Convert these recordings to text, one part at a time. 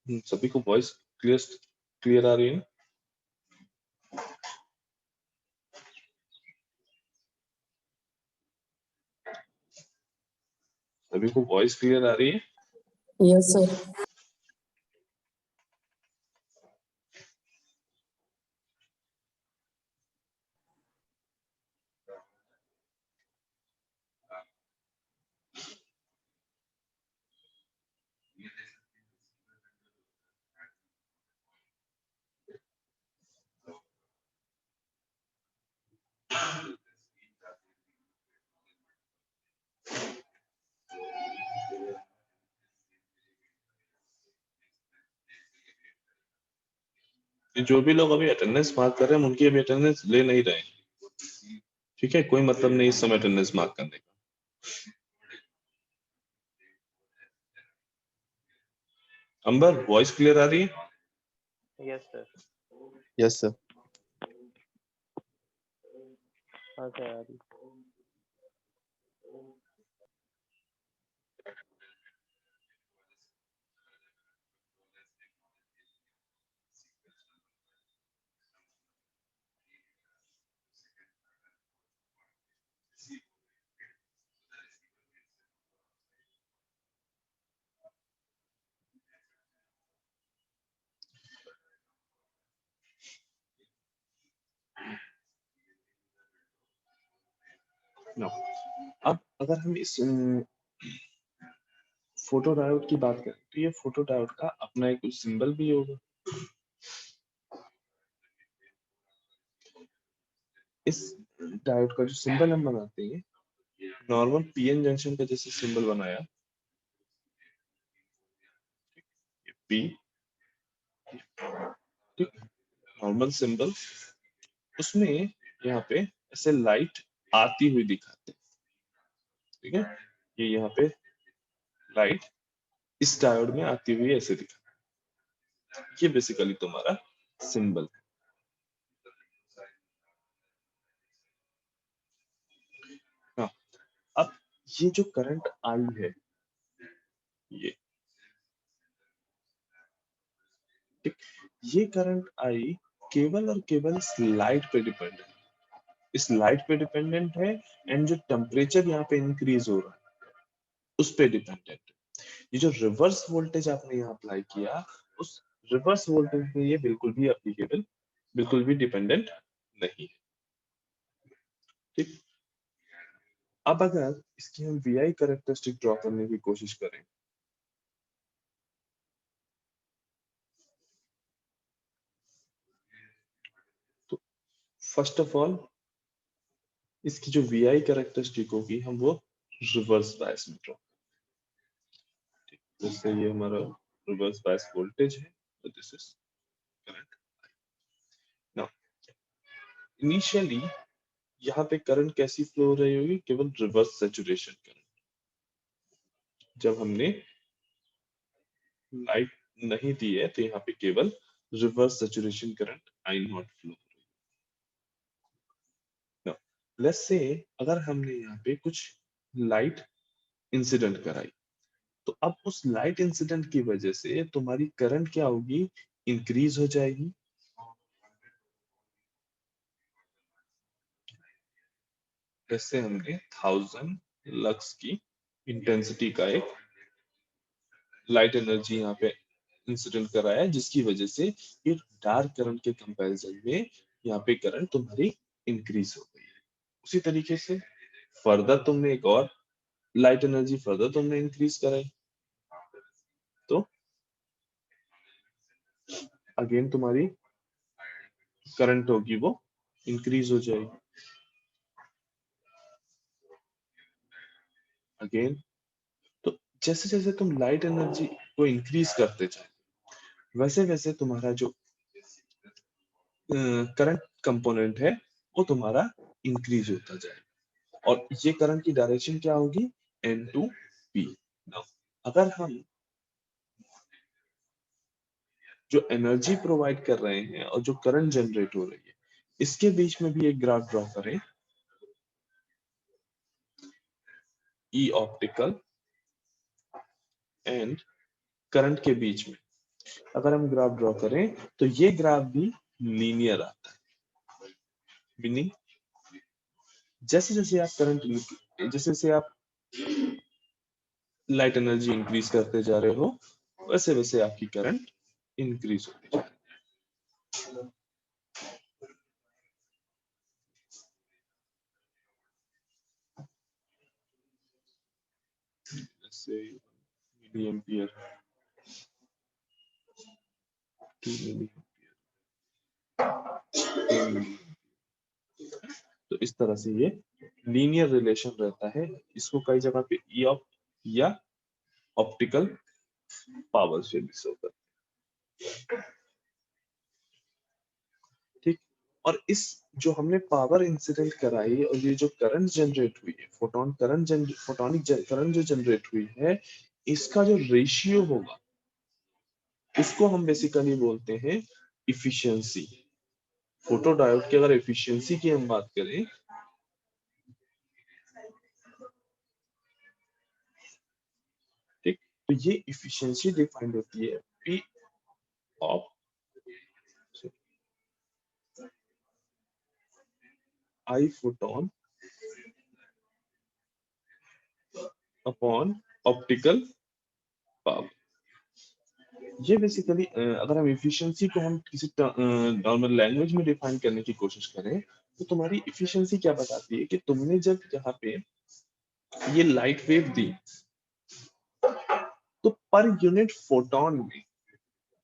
सभी को voice clear आ रही है? सभी को वॉइस क्लियर आ रही है? Yes sir. जो भी लोग अभी अटेंडेंस मार्क कर रहे हैं उनकी अभी अटेंडेंस ले नहीं रहे हैं, ठीक है? कोई मतलब नहीं इस समय अटेंडेंस मार्क करने का। अंबर वॉइस क्लियर आ रही है? Yes sir. Yes sir. हाँ सर आ रही। नो। अब अगर हम इस फोटो डायोड की बात करें तो ये फोटो डायोड का अपना एक सिंबल भी होगा। इस डायोड का जो सिंबल हम बनाते हैं नॉर्मल पीएन जंक्शन का जैसे सिंबल बनाया, पी, ठीक, नॉर्मल सिंबल, उसमें यहाँ पे ऐसे लाइट आती हुई दिखाते हैं, ठीक है? ये यहाँ पे लाइट इस डायोड में आती हुई ऐसे दिखा, ये बेसिकली तुम्हारा सिंबल है। हाँ, अब ये जो करंट आई है ये, ठीक, ये करंट आई केवल और केवल इस लाइट पे डिपेंड है, इस लाइट पे डिपेंडेंट है एंड जो टेम्परेचर यहाँ पे इंक्रीज हो रहा है उस पे डिपेंडेंट है। ये जो रिवर्स वोल्टेज आपने यहाँ अप्लाई किया उस रिवर्स वोल्टेज पे ये बिल्कुल भी एप्लीकेबल, बिल्कुल भी डिपेंडेंट नहीं है, ठीक? अब अगर इसकी हम VI कैरेक्टरिस्टिक ड्रॉ करने की कोशिश करें तो फर्स्ट ऑफ ऑल इसकी जो VI कैरेक्टरिस्टिक होगी हम वो रिवर्स बायस में ड्रॉ, जैसे ये हमारा रिवर्स बायस वोल्टेज है तो this is current. Now initially यहाँ पे करंट कैसी फ्लो हो रही होगी, केवल रिवर्स सैचुरेशन करंट। जब हमने लाइट नहीं दी है तो यहाँ पे केवल reverse saturation current I not flow हो रही है। नाउ लेट्स से अगर हमने यहाँ पे कुछ लाइट इंसिडेंट कराई तो अब उस लाइट इंसिडेंट की वजह से तुम्हारी करंट क्या होगी, इंक्रीज हो जाएगी। जैसे हमने 1000 लक्स की इंटेंसिटी का एक लाइट एनर्जी यहाँ पे इंसिडेंट कराया है जिसकी वजह से ये डार्क करंट के कंपैरिजन में यहाँ पे करंट तुम्हारी इंक्रीज हो गई है। उसी तरीके से फर्दर तुमने एक और लाइट एनर्जी फर्दर तुमने इंक्रीज कराई तो अगेन तुम्हारी करंट होगी वो इंक्रीज हो जाएगी। अगेन तो जैसे जैसे तुम लाइट एनर्जी को इंक्रीज करते जाओ वैसे वैसे तुम्हारा जो करंट कंपोनेंट है वो तुम्हारा इंक्रीज होता जाएगा और ये करंट की डायरेक्शन क्या होगी, N to P। अगर हम जो एनर्जी प्रोवाइड कर रहे हैं और जो करंट जनरेट हो रही है इसके बीच में भी एक ग्राफ ड्रॉ करें, E ऑप्टिकल एंड करंट के बीच में, अगर हम ग्राफ ड्रॉ करें तो ये ग्राफ भी लीनियर आता है, मीनिंग जैसे जैसे आप करंट, जैसे जैसे आप लाइट एनर्जी इंक्रीज करते जा रहे हो वैसे वैसे आपकी करंट इंक्रीज होती जाएगी। जैसे मिली एम्पियर, 2 मिली एम्पियर, तो इस तरह से ये लीनियर रिलेशन रहता है। इसको कई जगह पे ई ऑप या ऑप्टिकल पावर से भी शो करते हैं, ठीक। और इस जो हमने पावर इंसिडेंट कराई और ये जो करंट जनरेट हुई है, फोटोनिक करंट जो जनरेट हुई है, इसका जो रेशियो होगा उसको हम बेसिकली बोलते हैं इफिशियंसी। फोटो डायोड की अगर एफिशिएंसी की हम बात करें, ठीक, तो ये इफिशियंसी डिफाइंड होती है P of I photon upon optical power. ये बेसिकली अगर हम इफिशियंसी को हम किसी नॉर्मल लैंग्वेज में डिफाइन करने की कोशिश करें तो तुम्हारी इफिशियंसी क्या बताती है कि तुमने जब यहाँ पे ये लाइट वेव दी तो पर यूनिट फोटोन में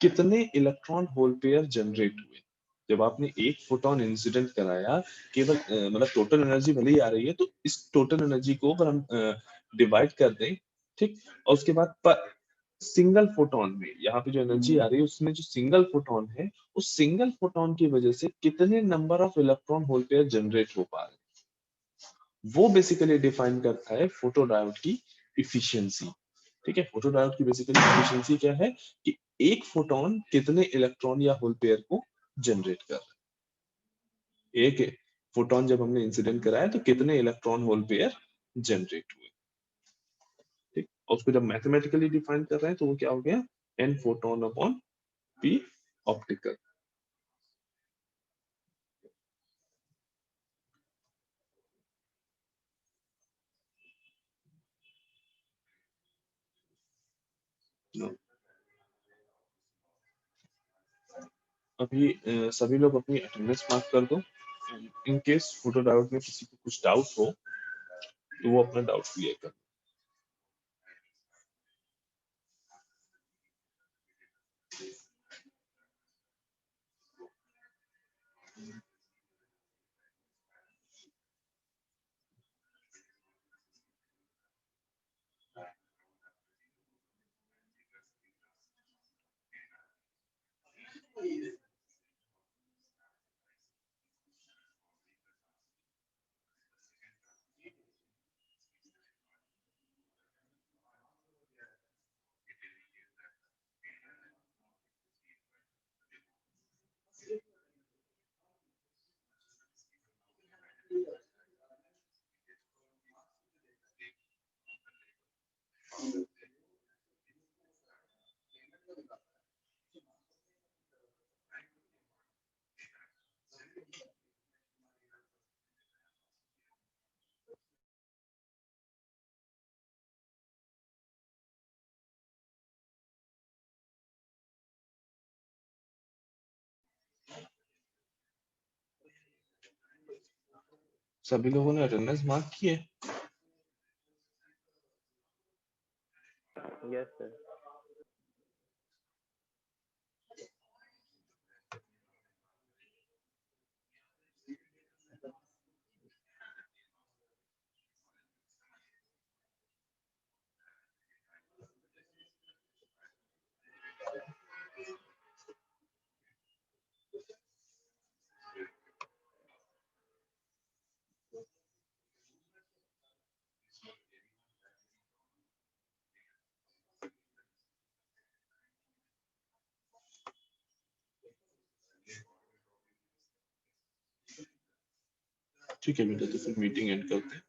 कितने इलेक्ट्रॉन होल पेयर जनरेट हुए। जब आपने एक फोटोन इंसिडेंट कराया, केवल मतलब टोटल एनर्जी भले ही आ रही है, तो इस टोटल एनर्जी को अगर हम डिवाइड कर दें, ठीक, और उसके बाद पर सिंगल फोटोन में यहाँ पे जो एनर्जी आ रही है उसमें जो सिंगल फोटोन है, उस सिंगल फोटोन की वजह से कितने number of electron hole pair generate हो पा रहे हैं, वो बेसिकली डिफाइन करता है फोटो डायोड की इफिशियंसी। ठीक है, फोटो डायोड की बेसिकली एफिशिएंसी क्या है कि एक फोटोन कितने इलेक्ट्रॉन या होल पेयर को जनरेट कर रहा है। एक फोटोन जब हमने इंसिडेंट कराया तो कितने इलेक्ट्रॉन होल पेयर जनरेट हुए, ठीक। और उसको जब मैथमेटिकली डिफाइन कर रहे हैं तो वो क्या हो गया, an photon upon p optical. अभी सभी लोग अपनी अटेंडेंस मार्क कर दो। इन केस फोटो डायोड में किसी को कुछ डाउट हो तो वो अपना डाउट क्लियर कर। सभी लोगों ने अटेंडेंस मार्क की है? Yes, sir. ठीक है बेटा, तो फिर मीटिंग एंड करते हैं।